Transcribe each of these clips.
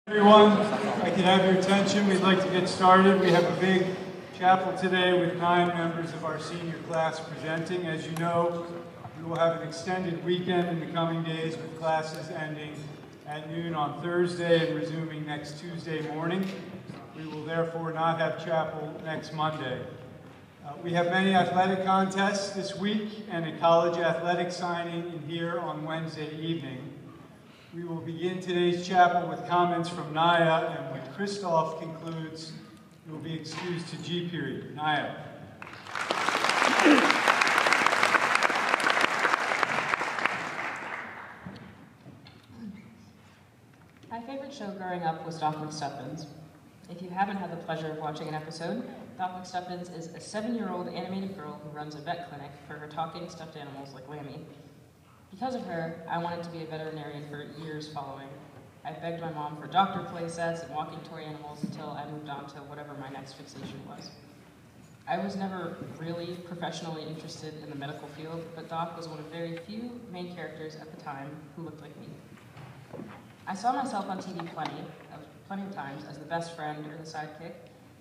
Everyone, if I could have your attention, we'd like to get started. We have a big chapel today with 9 members of our senior class presenting. As you know, we will have an extended weekend in the coming days with classes ending at noon on Thursday and resuming next Tuesday morning. We will therefore not have chapel next Monday. We have many athletic contests this week and a college athletic signing in here on Wednesday evening. We will begin today's chapel with comments from Naya, and when Christoph concludes, you will be excused to G period. Naya. My favorite show growing up was Doc McStuffins. If you haven't had the pleasure of watching an episode, Doc McStuffins is a 7-year-old animated girl who runs a vet clinic for her talking stuffed animals like Lammy. Because of her, I wanted to be a veterinarian for years following. I begged my mom for doctor play sets and walking toy animals until I moved on to whatever my next fixation was. I was never really professionally interested in the medical field, but Doc was one of very few main characters at the time who looked like me. I saw myself on TV plenty of times as the best friend or the sidekick,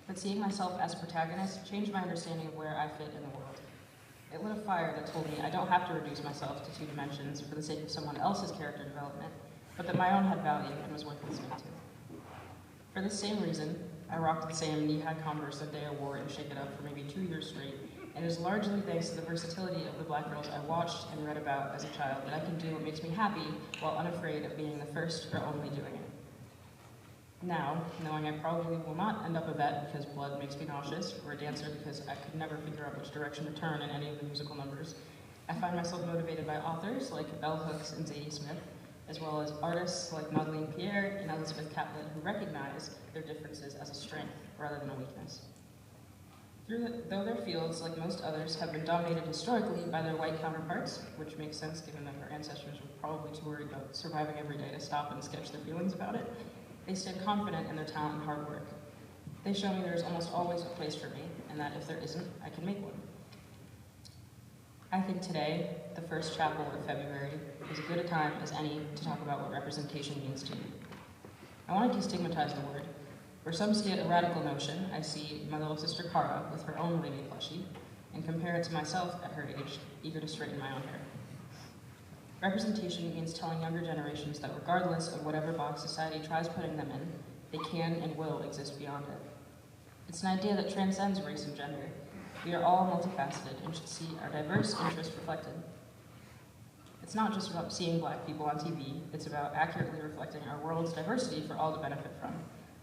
but seeing myself as protagonist changed my understanding of where I fit in the world. It lit a fire that told me I don't have to reduce myself to 2 dimensions for the sake of someone else's character development, but that my own had value and was worth listening to. For this same reason, I rocked the same knee-high Converse that Daya wore in Shake It Up for maybe 2 years straight, and it is largely thanks to the versatility of the black girls I watched and read about as a child that I can do what makes me happy while unafraid of being the first or only doing it. Now, knowing I probably will not end up a vet because blood makes me nauseous, or a dancer because I could never figure out which direction to turn in any of the musical numbers, I find myself motivated by authors like Bell Hooks and Zadie Smith, as well as artists like Madeleine Pierre and Elizabeth Catlett who recognize their differences as a strength rather than a weakness. Though their fields, like most others, have been dominated historically by their white counterparts, which makes sense given that their ancestors were probably too worried about surviving every day to stop and sketch their feelings about it, they stand confident in their talent and hard work. They show me there's almost always a place for me, and that if there isn't, I can make one. I think today, the first chapel of February, is as good a time as any to talk about what representation means to me. I want to destigmatize the word. Where some see it a radical notion, I see my little sister Cara with her own Lammy plushie, and compare it to myself at her age, eager to straighten my own hair. Representation means telling younger generations that regardless of whatever box society tries putting them in, they can and will exist beyond it. It's an idea that transcends race and gender. We are all multifaceted and should see our diverse interests reflected. It's not just about seeing black people on TV, it's about accurately reflecting our world's diversity for all to benefit from.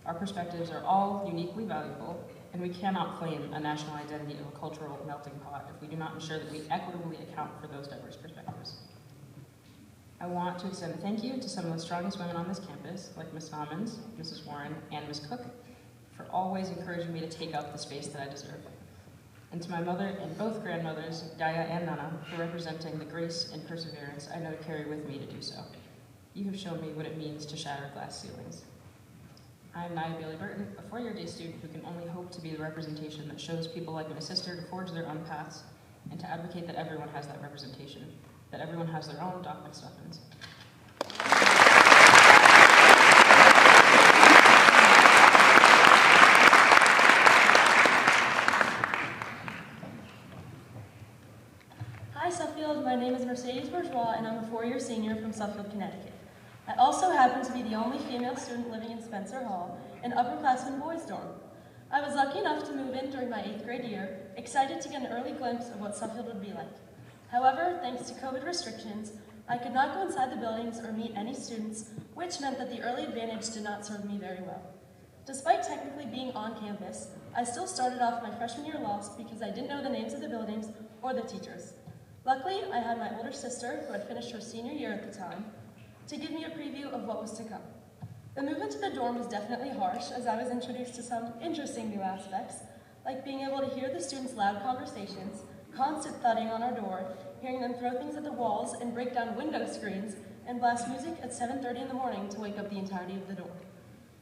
Our perspectives are all uniquely valuable, and we cannot claim a national identity of a cultural melting pot if we do not ensure that we equitably account for those diverse perspectives. I want to extend a thank you to some of the strongest women on this campus, like Ms. Naumanns, Mrs. Warren, and Ms. Cook, for always encouraging me to take up the space that I deserve. And to my mother and both grandmothers, Daya and Nana, for representing the grace and perseverance I know to carry with me to do so. You have shown me what it means to shatter glass ceilings. I am Naya Bailey Burton, a 4-year day student who can only hope to be the representation that shows people like my sister to forge their own paths and to advocate that everyone has that representation, that everyone has their own Doc McStuffins. Hi Suffield, my name is Mercedes Bourgeois and I'm a 4-year senior from Suffield, Connecticut. I also happen to be the only female student living in Spencer Hall, an upperclassmen boys dorm. I was lucky enough to move in during my 8th grade year, excited to get an early glimpse of what Suffield would be like. However, thanks to COVID restrictions, I could not go inside the buildings or meet any students, which meant that the early advantage did not serve me very well. Despite technically being on campus, I still started off my freshman year lost because I didn't know the names of the buildings or the teachers. Luckily, I had my older sister, who had finished her senior year at the time, to give me a preview of what was to come. The move into the dorm was definitely harsh, as I was introduced to some interesting new aspects, like being able to hear the students' loud conversations, constant thudding on our door, hearing them throw things at the walls and break down window screens, and blast music at 7:30 in the morning to wake up the entirety of the dorm.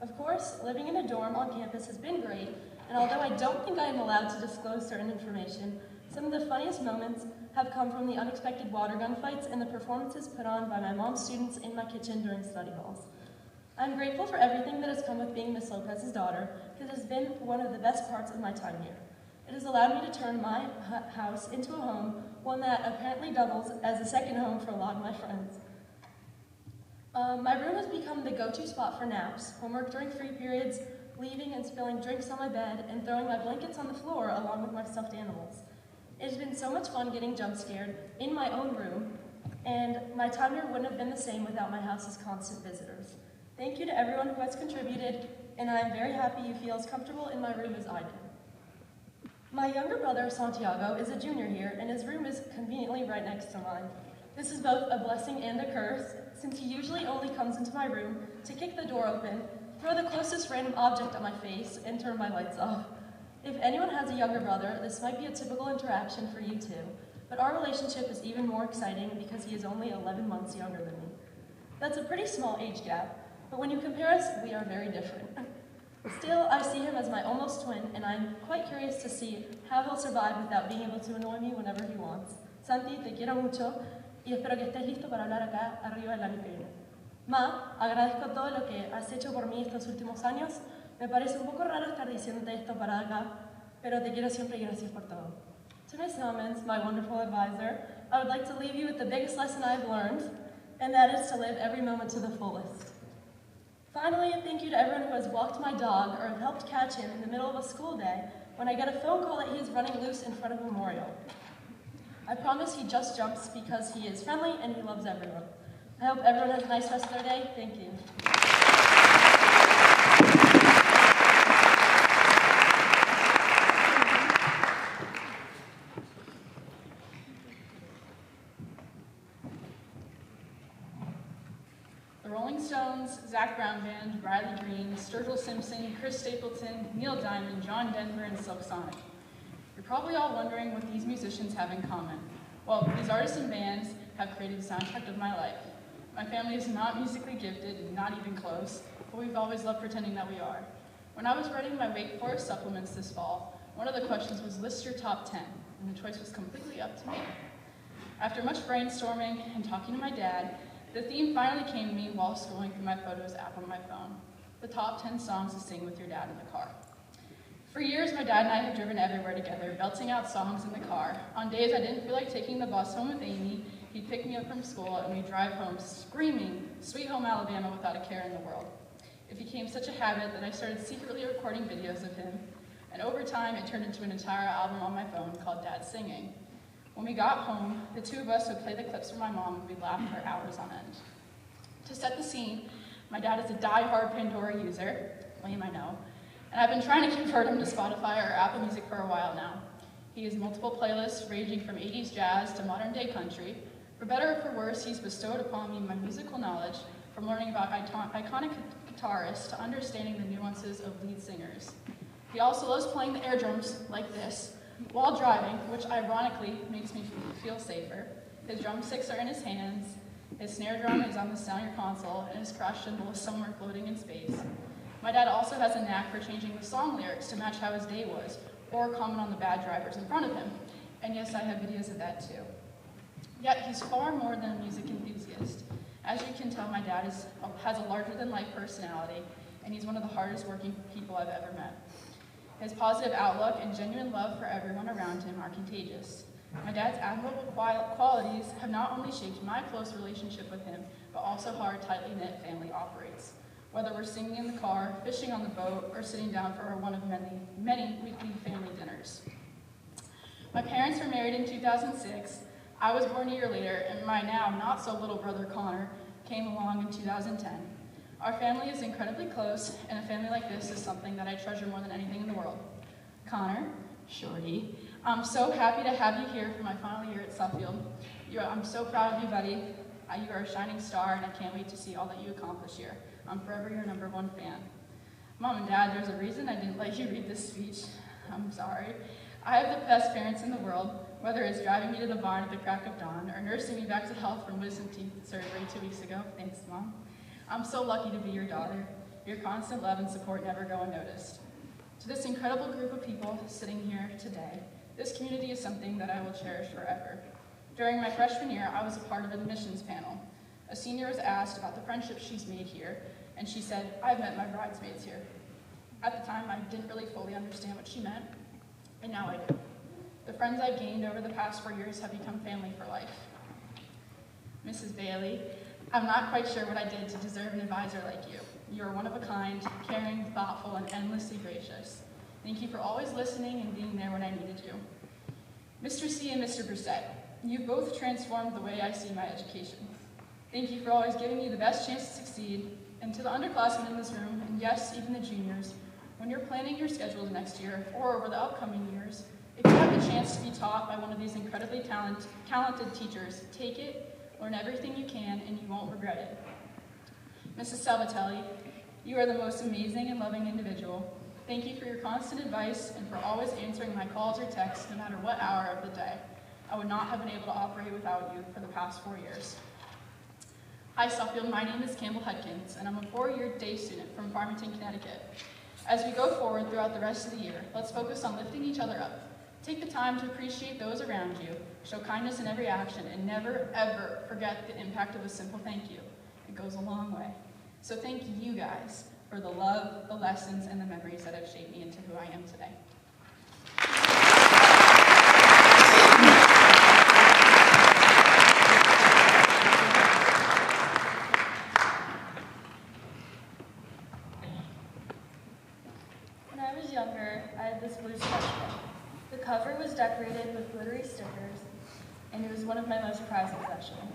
Of course, living in a dorm on campus has been great, and although I don't think I am allowed to disclose certain information, some of the funniest moments have come from the unexpected water gun fights and the performances put on by my mom's students in my kitchen during study halls. I'm grateful for everything that has come with being Miss Lopez's daughter, because it has been one of the best parts of my time here. It has allowed me to turn my house into a home, one that apparently doubles as a second home for a lot of my friends. My room has become the go-to spot for naps, homework during free periods, leaving and spilling drinks on my bed, and throwing my blankets on the floor along with my stuffed animals. It has been so much fun getting jump-scared in my own room, and my time here wouldn't have been the same without my house's constant visitors. Thank you to everyone who has contributed, and I am very happy you feel as comfortable in my room as I do. My younger brother, Santiago, is a junior here, and his room is conveniently right next to mine. This is both a blessing and a curse, since he usually only comes into my room to kick the door open, throw the closest random object at my face, and turn my lights off. If anyone has a younger brother, this might be a typical interaction for you too, but our relationship is even more exciting because he is only 11 months younger than me. That's a pretty small age gap, but when you compare us, we are very different. Still, I see him as my almost twin, and I'm quite curious to see how he'll survive without being able to annoy me whenever he wants. Santi, te quiero mucho, y espero que estés listo para hablar acá arriba del año que viene. Ma, agradezco todo lo que has hecho por mí estos últimos años. Me parece un poco raro estar diciéndote esto para acá, pero te quiero siempre y gracias por todo. To Miss Hillmans, my wonderful advisor, I would like to leave you with the biggest lesson I've learned, and that is to live every moment to the fullest. Finally, a thank you to everyone who has walked my dog or helped catch him in the middle of a school day when I get a phone call that he is running loose in front of a memorial. I promise he just jumps because he is friendly and he loves everyone. I hope everyone has a nice rest of their day. Thank you. The Rolling Stones, Zac Brown Band, Riley Green, Sturgill Simpson, Chris Stapleton, Neil Diamond, John Denver, and Silk Sonic. You're probably all wondering what these musicians have in common. Well, these artists and bands have created the soundtrack of my life. My family is not musically gifted, not even close, but we've always loved pretending that we are. When I was writing my Wake Forest supplements this fall, one of the questions was list your top 10, and the choice was completely up to me. After much brainstorming and talking to my dad, the theme finally came to me while scrolling through my Photos app on my phone. The top 10 songs to sing with your dad in the car. For years, my dad and I have driven everywhere together, belting out songs in the car. On days I didn't feel like taking the bus home with Amy, he'd pick me up from school and we'd drive home screaming, Sweet Home Alabama without a care in the world. It became such a habit that I started secretly recording videos of him, and over time it turned into an entire album on my phone called Dad Singing. When we got home, the two of us would play the clips for my mom and we'd laugh for hours on end. To set the scene, my dad is a die-hard Pandora user, lame I know, and I've been trying to convert him to Spotify or Apple Music for a while now. He has multiple playlists ranging from 80s jazz to modern day country. For better or for worse, he's bestowed upon me my musical knowledge, from learning about iconic guitarists to understanding the nuances of lead singers. He also loves playing the air drums like this while driving, which ironically makes me feel safer. His drumsticks are in his hands, his snare drum is on the center console, and his crash cymbal is somewhere floating in space. My dad also has a knack for changing the song lyrics to match how his day was, or comment on the bad drivers in front of him. And yes, I have videos of that too. Yet he's far more than a music enthusiast. As you can tell, my dad has a larger-than-life personality, and he's one of the hardest working people I've ever met. His positive outlook and genuine love for everyone around him are contagious. My dad's admirable qualities have not only shaped my close relationship with him, but also how our tightly knit family operates. Whether we're singing in the car, fishing on the boat, or sitting down for one of many weekly family dinners. My parents were married in 2006. I was born a year later, and my now not-so-little brother Connor came along in 2010. Our family is incredibly close, and a family like this is something that I treasure more than anything in the world. Connor, Shorty, I'm so happy to have you here for my final year at Suffield. I'm so proud of you, buddy. You are a shining star, and I can't wait to see all that you accomplish here. I'm forever your #1 fan. Mom and Dad, there's a reason I didn't let you read this speech. I'm sorry. I have the best parents in the world, whether it's driving me to the barn at the crack of dawn or nursing me back to health from wisdom teeth surgery 2 weeks ago. Thanks, Mom. I'm so lucky to be your daughter. Your constant love and support never go unnoticed. To this incredible group of people sitting here today, this community is something that I will cherish forever. During my freshman year, I was a part of an admissions panel. A senior was asked about the friendships she's made here, and she said, "I've met my bridesmaids here." At the time, I didn't really fully understand what she meant, and now I do. The friends I've gained over the past 4 years have become family for life. Mrs. Bailey, I'm not quite sure what I did to deserve an advisor like you. You are one of a kind, caring, thoughtful, and endlessly gracious. Thank you for always listening and being there when I needed you. Mr. C and Mr. Brissett, you both transformed the way I see my education. Thank you for always giving me the best chance to succeed. And to the underclassmen in this room, and yes, even the juniors, when you're planning your schedules next year or over the upcoming years, if you have the chance to be taught by one of these incredibly talented teachers, take it, learn everything you can, and you won't regret it. Mrs. Salvatelli, you are the most amazing and loving individual. Thank you for your constant advice and for always answering my calls or texts no matter what hour of the day. I would not have been able to operate without you for the past 4 years. Hi Suffield, my name is Campbell Hudkins, and I'm a 4-year day student from Farmington, Connecticut. As we go forward throughout the rest of the year, let's focus on lifting each other up. Take the time to appreciate those around you, show kindness in every action, and never, ever forget the impact of a simple thank you. It goes a long way. So thank you guys for the love, the lessons, and the memories that have shaped me into who I am today. When I was younger, I had this blue sketchbook. The cover was decorated with glittery stickers, and it was one of my most prized possessions.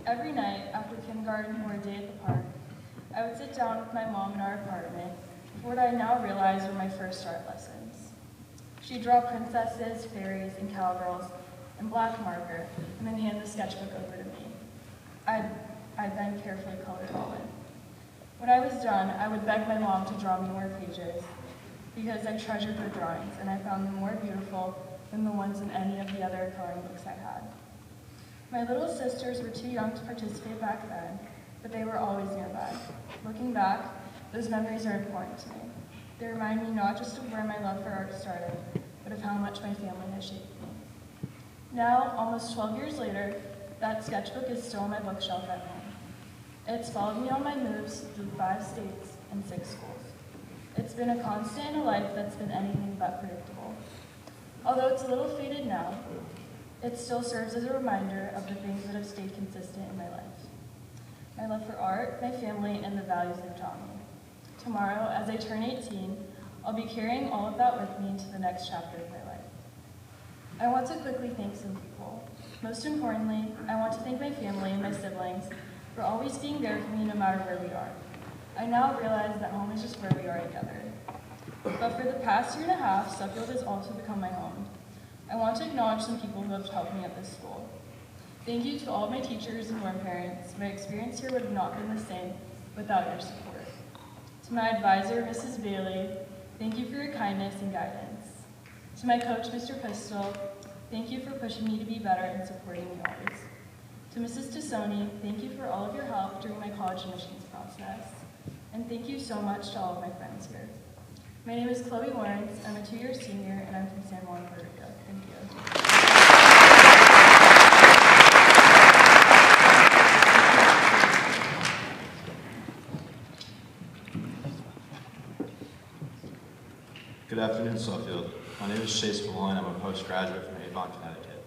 Every night, after kindergarten or a day at the park, I would sit down with my mom in our apartment for what I now realize were my first art lessons. She'd draw princesses, fairies, and cowgirls in black marker, and then hand the sketchbook over to me. I'd then carefully color it all in. When I was done, I would beg my mom to draw me more pages, because I treasured her drawings, and I found them more beautiful than the ones in any of the other coloring books I had. My little sisters were too young to participate back then, but they were always nearby. Looking back, those memories are important to me. They remind me not just of where my love for art started, but of how much my family has shaped me. Now, almost 12 years later, that sketchbook is still on my bookshelf at home. It's followed me on my moves through 5 states and 6 schools. It's been a constant in a life that's been anything but predictable. Although it's a little faded now, it still serves as a reminder of the things that have stayed consistent in my life. My love for art, my family, and the values they've taught me. Tomorrow, as I turn 18, I'll be carrying all of that with me into the next chapter of my life. I want to quickly thank some people. Most importantly, I want to thank my family and my siblings for always being there for me no matter where we are. I now realize that home is just where we are together. But for the past 1.5 years, Suffield has also become my home. I want to acknowledge some people who have helped me at this school. Thank you to all of my teachers and dorm parents. My experience here would have not been the same without your support. To my advisor, Mrs. Bailey, thank you for your kindness and guidance. To my coach, Mr. Pistol, thank you for pushing me to be better and supporting me always. To Mrs. Tassoni, thank you for all of your help during my college admissions process. And thank you so much to all of my friends here. My name is Chloe Lawrence. I'm a 2-year senior, and I'm from San Juan, Puerto Rico. Thank you. Good afternoon, Suffield. My name is Chase Malloy. I'm a postgraduate from Avon, Connecticut.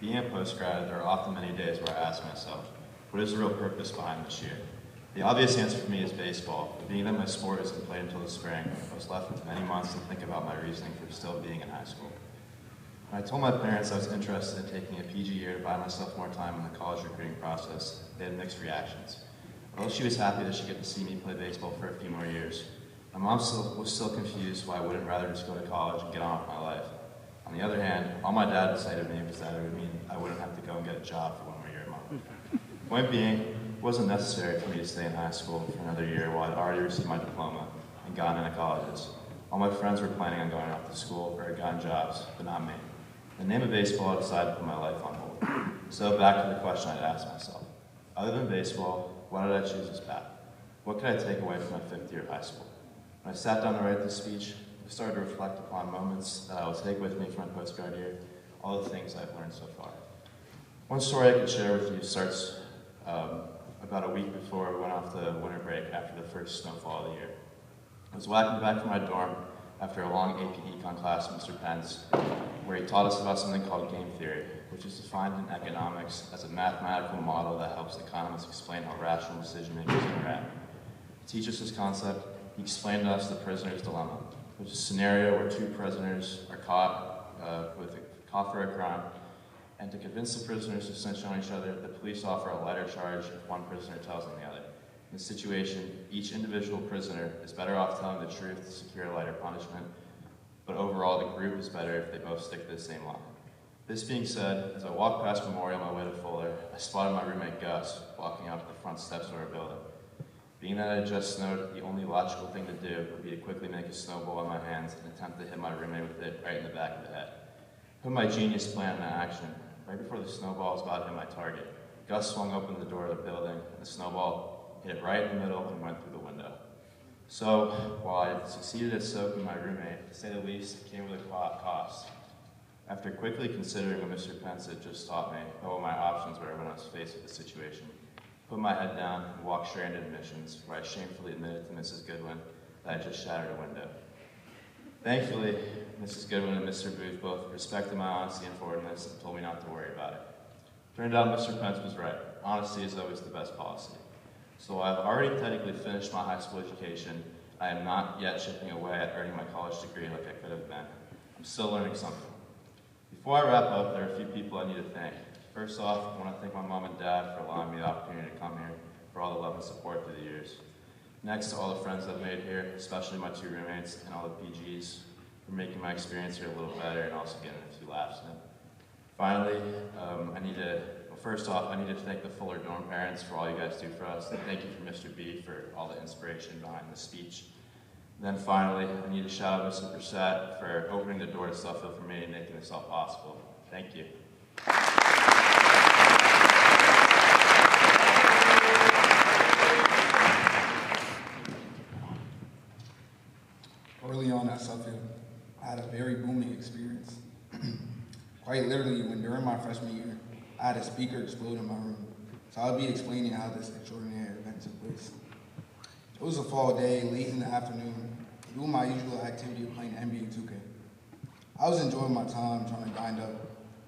Being a postgrad, there are often many days where I ask myself, what is the real purpose behind this year? The obvious answer for me is baseball, but being that my sport isn't played until the spring, I was left with many months to think about my reasoning for still being in high school. When I told my parents I was interested in taking a PG year to buy myself more time in the college recruiting process, they had mixed reactions. Although she was happy that she'd get to see me play baseball for a few more years, my mom was still confused why I wouldn't rather just go to college and get on with my life. On the other hand, all my dad would say to me was that it would mean I wouldn't have to go and get a job for 1 more year a month. Point being, it wasn't necessary for me to stay in high school for another year while I'd already received my diploma and gotten into colleges. All my friends were planning on going off to school or had gotten jobs, but not me. In the name of baseball, I decided to put my life on hold. So back to the question I'd asked myself. Other than baseball, why did I choose this path? What could I take away from my 5th year of high school? When I sat down to write this speech, I started to reflect upon moments that I will take with me from my postgrad year, all the things I've learned so far. One story I could share with you starts about a week before we went off to winter break after the first snowfall of the year. I was walking back from my dorm after a long AP Econ class with Mr. Pence, where he taught us about something called game theory, which is defined in economics as a mathematical model that helps economists explain how rational decision makers interact. To teach us this concept, he explained to us the prisoner's dilemma, which is a scenario where two prisoners are caught for a crime, and to convince the prisoners to snitch on each other, the police offer a lighter charge if one prisoner tells on the other. In this situation, each individual prisoner is better off telling the truth to secure a lighter punishment, but overall the group is better if they both stick to the same line. This being said, as I walked past Memorial on my way to Fuller, I spotted my roommate Gus walking up the front steps of our building. Being that it had just snowed, the only logical thing to do would be to quickly make a snowball in my hands and attempt to hit my roommate with it right in the back of the head. Put my genius plan into action. Right before the snowball was about to hit my target, Gus swung open the door of the building, and the snowball hit it right in the middle and went through the window. So, while I succeeded at soaking my roommate, to say the least, it came with a cost. After quickly considering what Mr. Pence had just taught me, and what my options were when I was faced with the situation, I put my head down and walked straight into admissions, where I shamefully admitted to Mrs. Goodwin that I just shattered a window. Thankfully, Mrs. Goodwin and Mr. Booth both respected my honesty and forwardness and told me not to worry about it. Turned out Mr. Pence was right. Honesty is always the best policy. So I've already technically finished my high school education. I am not yet chipping away at earning my college degree like I could have been. I'm still learning something. Before I wrap up, there are a few people I need to thank. First off, I want to thank my mom and dad for allowing me the opportunity to come here, for all the love and support through the years. Next, to all the friends I've made here, especially my two roommates and all the PGs, for making my experience here a little better and also getting a few laughs in. Finally, first off, I need to thank the Fuller dorm parents for all you guys do for us, and thank you for Mr. B for all the inspiration behind the speech. And then finally, I need to shout out Mr. Brissett for opening the door to Suffield for me and making this all possible. Thank you. Early on at Suffield, I had a very booming experience. Quite literally, when during my freshman year, I had a speaker explode in my room. So I'll be explaining how this extraordinary event took place. It was a fall day, late in the afternoon, doing my usual activity of playing NBA 2K. I was enjoying my time trying to grind up,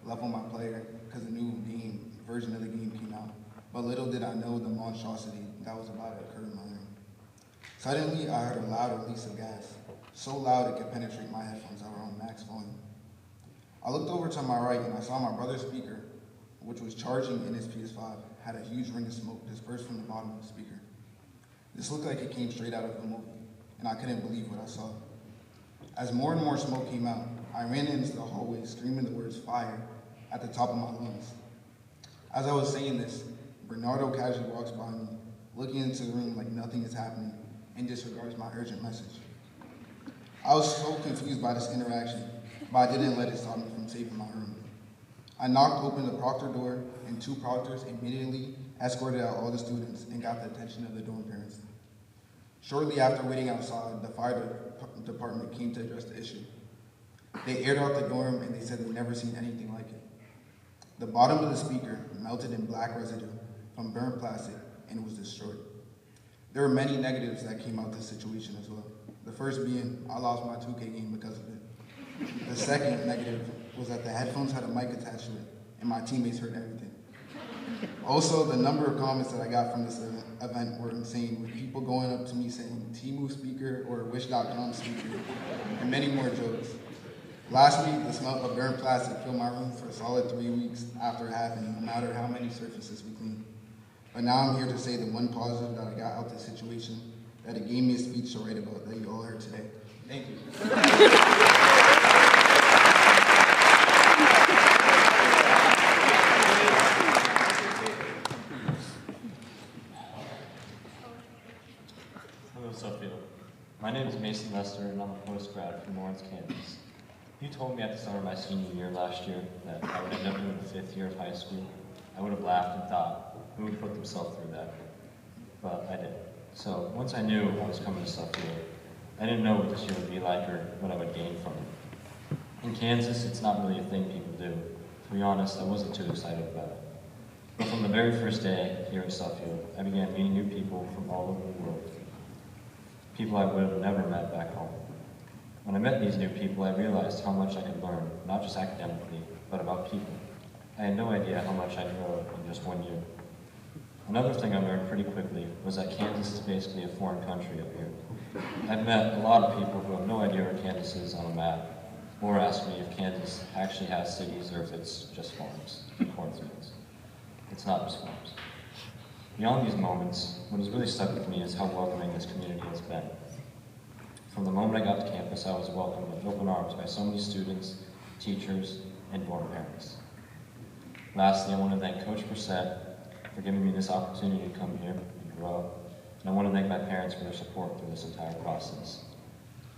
level my player, because a new version of the game came out. But little did I know the monstrosity that was about to occur in my room. Suddenly, I heard a loud release of gas, so loud it could penetrate my headphones that were on max volume. I looked over to my right and I saw my brother's speaker, which was charging in his PS5, had a huge ring of smoke dispersed from the bottom of the speaker. This looked like it came straight out of a movie, and I couldn't believe what I saw. As more and more smoke came out, I ran into the hallway screaming the words "fire" at the top of my lungs. As I was saying this, Bernardo casually walks by me, looking into the room like nothing is happening, and disregards my urgent message. I was so confused by this interaction, but I didn't let it stop me from saving my room. I knocked open the proctor door, and two proctors immediately escorted out all the students and got the attention of the dorm parents. Shortly after waiting outside, the fire department came to address the issue. They aired out the dorm and they said they'd never seen anything like it. The bottom of the speaker melted in black residue from burnt plastic and was destroyed. There were many negatives that came out of this situation as well. The first being, I lost my 2K game because of it. The second negative was that the headphones had a mic attached to it, and my teammates heard everything. Also, the number of comments that I got from this event were insane, with people going up to me saying Temu speaker or Wish.com speaker, and many more jokes. Last week, the smell of burnt plastic filled my room for a solid 3 weeks after it happened, no matter how many surfaces we cleaned. But now I'm here to say the one positive that I got out of this situation, that it gave me a speech to write about that you all heard today. Thank you. Hello, Suffield. My name is Mason Lester, and I'm a post-grad from Lawrence, Kansas. You told me at the start of my senior year last year that I would end up in the 5th year of high school. I would have laughed and thought, who would put themselves through that? But I did. So once I knew I was coming to Suffield, I didn't know what this year would be like or what I would gain from it. In Kansas, it's not really a thing people do. To be honest, I wasn't too excited about it. But from the very first day here at Suffield, I began meeting new people from all over the world. People I would have never met back home. When I met these new people, I realized how much I could learn, not just academically, but about people. I had no idea how much I'd grow in just 1 year. Another thing I learned pretty quickly was that Kansas is basically a foreign country up here. I've met a lot of people who have no idea where Kansas is on a map, or ask me if Kansas actually has cities or if it's just farms and cornfields. It's not just farms. Beyond these moments, what has really stuck with me is how welcoming this community has been. From the moment I got to campus, I was welcomed with open arms by so many students, teachers, and dorm parents. Lastly, I want to thank Coach Brissett for giving me this opportunity to come here and grow up, and I want to thank my parents for their support through this entire process.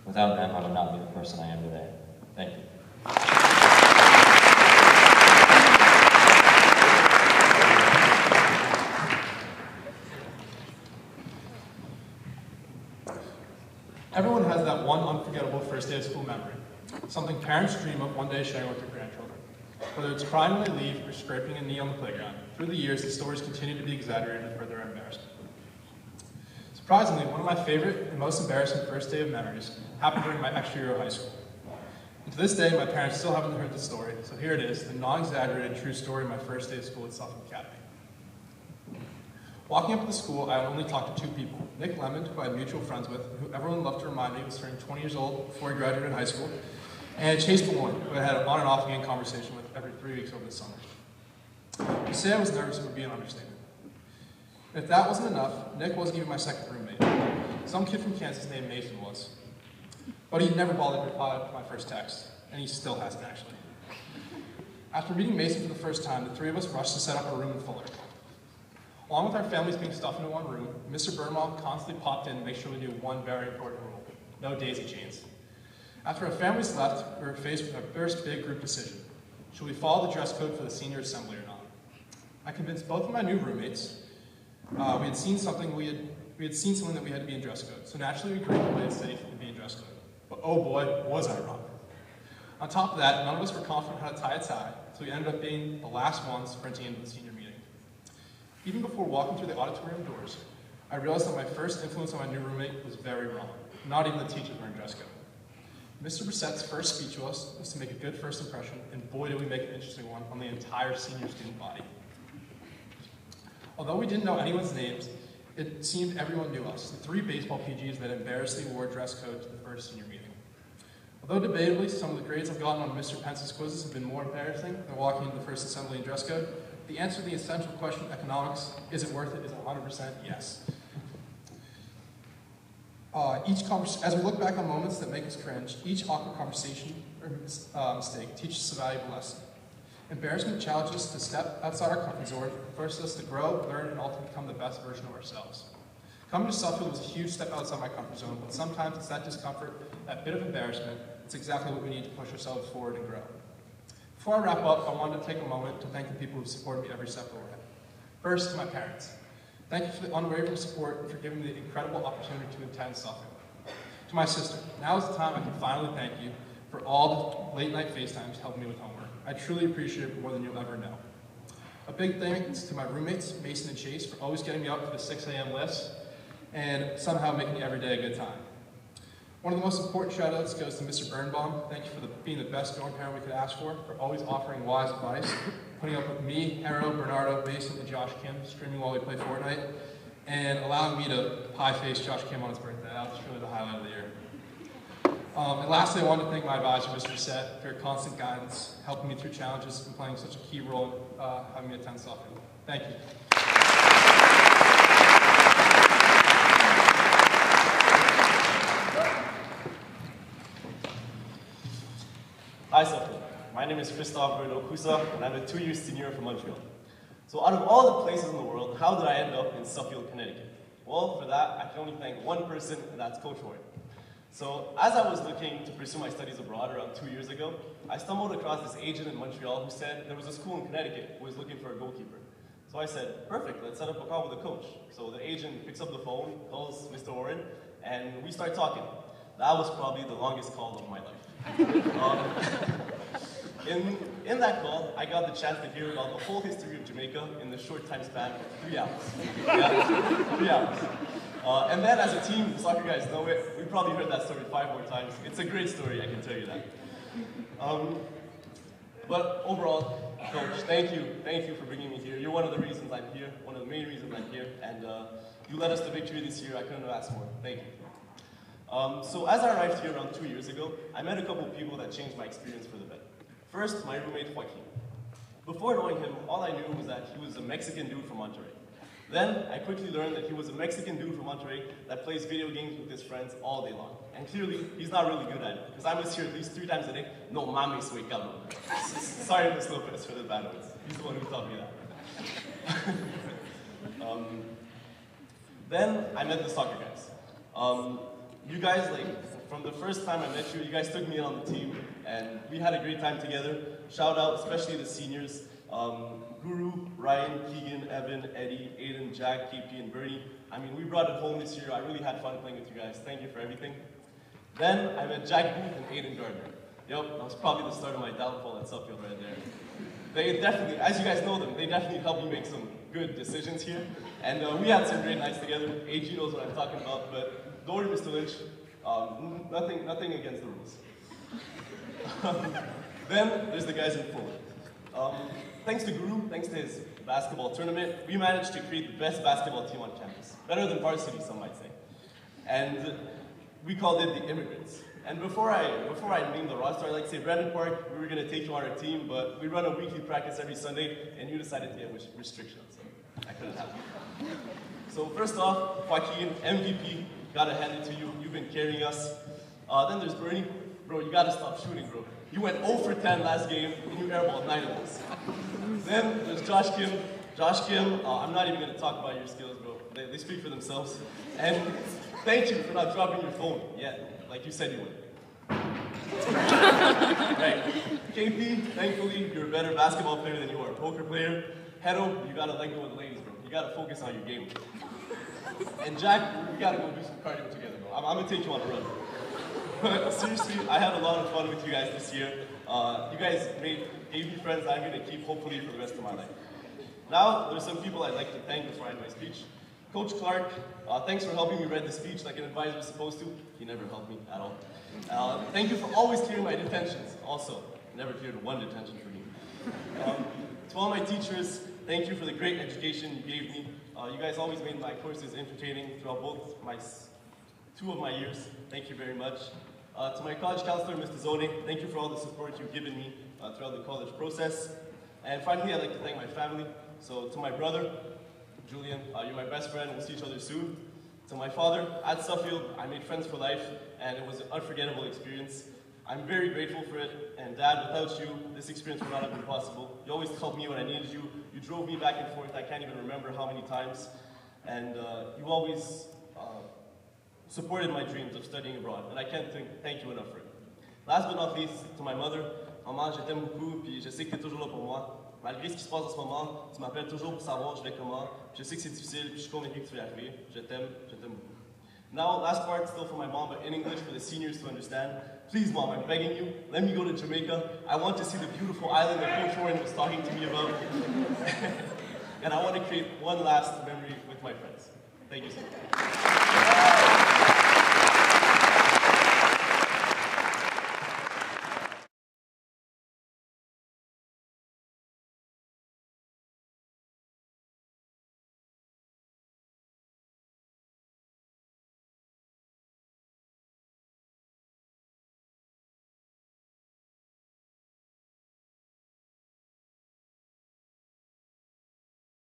Without them, I would not be the person I am today. Thank you. Everyone has that one unforgettable first day of school memory, something parents dream of one day sharing with their grandchildren. Whether it's crying when they leave or scraping a knee on the playground, through the years the stories continue to be exaggerated for their embarrassment. Surprisingly, one of my favorite and most embarrassing first day of memories happened during my extra year of high school. And to this day, my parents still haven't heard the story, so here it is, the non-exaggerated true story of my first day of school at Suffolk Academy. Walking up to the school, I had only talked to two people, Nick Lemon, who I had mutual friends with, who everyone loved to remind me was turning 20 years old before he graduated high school, and Chase Boulogne, who I had an on and off again conversation with every 3 weeks over the summer. To say I was nervous would be an understatement. And if that wasn't enough, Nick wasn't even my second roommate. Some kid from Kansas named Mason was. But he never bothered to reply to my first text, and he still hasn't actually. After meeting Mason for the first time, the three of us rushed to set up a room in Fuller. Along with our families being stuffed into one room, Mr. Burnbaum constantly popped in to make sure we knew one very important rule: no daisy chains. After our families left, we were faced with our first big group decision. Should we follow the dress code for the senior assembly or not? I convinced both of my new roommates we had seen something that we had to be in dress code, so naturally we agreed to play it safe and be in dress code. But oh boy, was I wrong. On top of that, none of us were confident how to tie a tie, so we ended up being the last ones sprinting into the senior meeting. Even before walking through the auditorium doors, I realized that my first influence on my new roommate was very wrong. Not even the teachers were in dress code. Mr. Brissett's first speech to us was to make a good first impression, and boy did we make an interesting one on the entire senior student body. Although we didn't know anyone's names, it seemed everyone knew us, the three baseball PGs that embarrassingly wore dress code to the first senior meeting. Although debatably, some of the grades I've gotten on Mr. Pence's quizzes have been more embarrassing than walking into the first assembly in dress code, the answer to the essential question, economics, is it worth it, is 100% yes. As we look back on moments that make us cringe, each awkward conversation or mistake teaches us a valuable lesson. Embarrassment challenges us to step outside our comfort zone, forces us to grow, learn, and ultimately become the best version of ourselves. Coming to Suffield was a huge step outside my comfort zone, but sometimes it's that discomfort, that bit of embarrassment, it's exactly what we need to push ourselves forward and grow. Before I wrap up, I wanted to take a moment to thank the people who supported me every step of the way. First, to my parents. Thank you for the unwavering support and for giving me the incredible opportunity to attend Suffield. To my sister, now is the time I can finally thank you for all the late night FaceTimes helping me with homework. I truly appreciate it more than you'll ever know. A big thanks to my roommates, Mason and Chase, for always getting me up for the 6 a.m. list and somehow making every day a good time. One of the most important shout outs goes to Mr. Birnbaum. Thank you for being the best dorm parent we could ask for always offering wise advice, putting up with me, Harrow, Bernardo, Mason, and Josh Kim, streaming while we play Fortnite, and allowing me to pie-face Josh Kim on his birthday. That was really the highlight of the year. And lastly, I want to thank my advisor, Mr. Brissett, for your constant guidance, helping me through challenges and playing such a key role in having me attend Suffield. Thank you. Hi Suffield, my name is Christophe Bruno-Cousa, and I'm a 2-year senior from Montreal. So out of all the places in the world, how did I end up in Suffield, Connecticut? Well, for that, I can only thank one person, and that's Coach Roy. So as I was looking to pursue my studies abroad around 2 years ago, I stumbled across this agent in Montreal who said there was a school in Connecticut who was looking for a goalkeeper. So I said, perfect, let's set up a call with the coach. So the agent picks up the phone, calls Mr. Warren, and we start talking. That was probably the longest call of my life. in that call, I got the chance to hear about the whole history of Jamaica in the short time span of 3 hours. Yeah, 3 hours. And then as a team, the soccer guys know it. We probably heard that story 5 more times. It's a great story, I can tell you that. But overall, Coach, thank you for bringing me here. You're one of the reasons I'm here, one of the main reasons I'm here, and you led us to victory this year. I couldn't have asked more. Thank you. So as I arrived here around 2 years ago, I met a couple of people that changed my experience for the better. First, my roommate Joaquin. Before knowing him, all I knew was that he was a Mexican dude from Monterrey. Then, I quickly learned that he was a Mexican dude from Monterrey that plays video games with his friends all day long. And clearly, he's not really good at it, because I was here at least 3 times a day. No mames, güey, cabrón. Sorry, Ms. Lopez, for the bad words. He's the one who taught me that. Then, I met the soccer guys. You guys, from the first time I met you, you guys took me in on the team, and we had a great time together. Shout out, especially the seniors. Guru, Ryan, Keegan, Evan, Eddie, Aiden, Jack, KP, and Bernie. I mean, we brought it home this year. I really had fun playing with you guys. Thank you for everything. Then I met Jack Booth and Aiden Gardner. Yep, that was probably the start of my downfall at Suffield right there. They definitely, as you guys know them, they definitely helped me make some good decisions here. And we had some great nights together. AG knows what I'm talking about, but don't worry, Mr. Lynch. Nothing against the rules. Then there's the guys in Fuller. Thanks to Guru, thanks to his basketball tournament, we managed to create the best basketball team on campus. Better than varsity, some might say. And we called it the Immigrants. And before I named the roster, I'd like to say, Brandon Park, we were going to take you on our team, but we run a weekly practice every Sunday, and you decided to get restrictions, so I couldn't have you. So first off, Joaquin, MVP, gotta hand it to you. You've been carrying us. Then there's Bernie. Bro, you gotta stop shooting, bro. You went 0 for 10 last game, and you airballed 9 of those. Then there's Josh Kim. Josh Kim, I'm not even gonna talk about your skills, bro. They speak for themselves. And thank you for not dropping your phone yet, like you said you would. Right. KP, thankfully, you're a better basketball player than you are a poker player. Hedo, you gotta let go of the ladies, bro. You gotta focus on your game. And Jack, we gotta go do some cardio together, bro. I'm gonna take you on a run. But seriously, I had a lot of fun with you guys this year. You guys gave me friends I'm gonna keep hopefully for the rest of my life. Now, there's some people I'd like to thank before I end my speech. Coach Clark, thanks for helping me read the speech like an advisor is supposed to. He never helped me at all. Thank you for always clearing my detentions. Also, never cleared one detention for me. To all my teachers, thank you for the great education you gave me. You guys always made my courses entertaining throughout both my 2 of my years. Thank you very much. To my college counselor, Mr. Zone, thank you for all the support you've given me throughout the college process. And finally, I'd like to thank my family. So to my brother, Julian, you're my best friend. We'll see each other soon. To my father, at Suffield, I made friends for life, and it was an unforgettable experience. I'm very grateful for it, and Dad, without you, this experience would not have been possible. You always helped me when I needed you. You drove me back and forth, I can't even remember how many times. And you always supported my dreams of studying abroad, and I can't thank you enough for it. Last but not least, to my mother, Maman, je t'aime beaucoup, puis je sais que tu es toujours là pour moi. Malgré ce qui se passe en ce moment, tu m'appelles toujours pour savoir je vais comment. Je sais que c'est difficile, puis je suis convaincu que tu vas y arriver. Je t'aime beaucoup. Now, last part still for my mom, but in English for the seniors to understand. Please, Mom, I'm begging you, let me go to Jamaica. I want to see the beautiful island that Coach Warren was talking to me about. And I want to create one last memory with my friends. Thank you so much.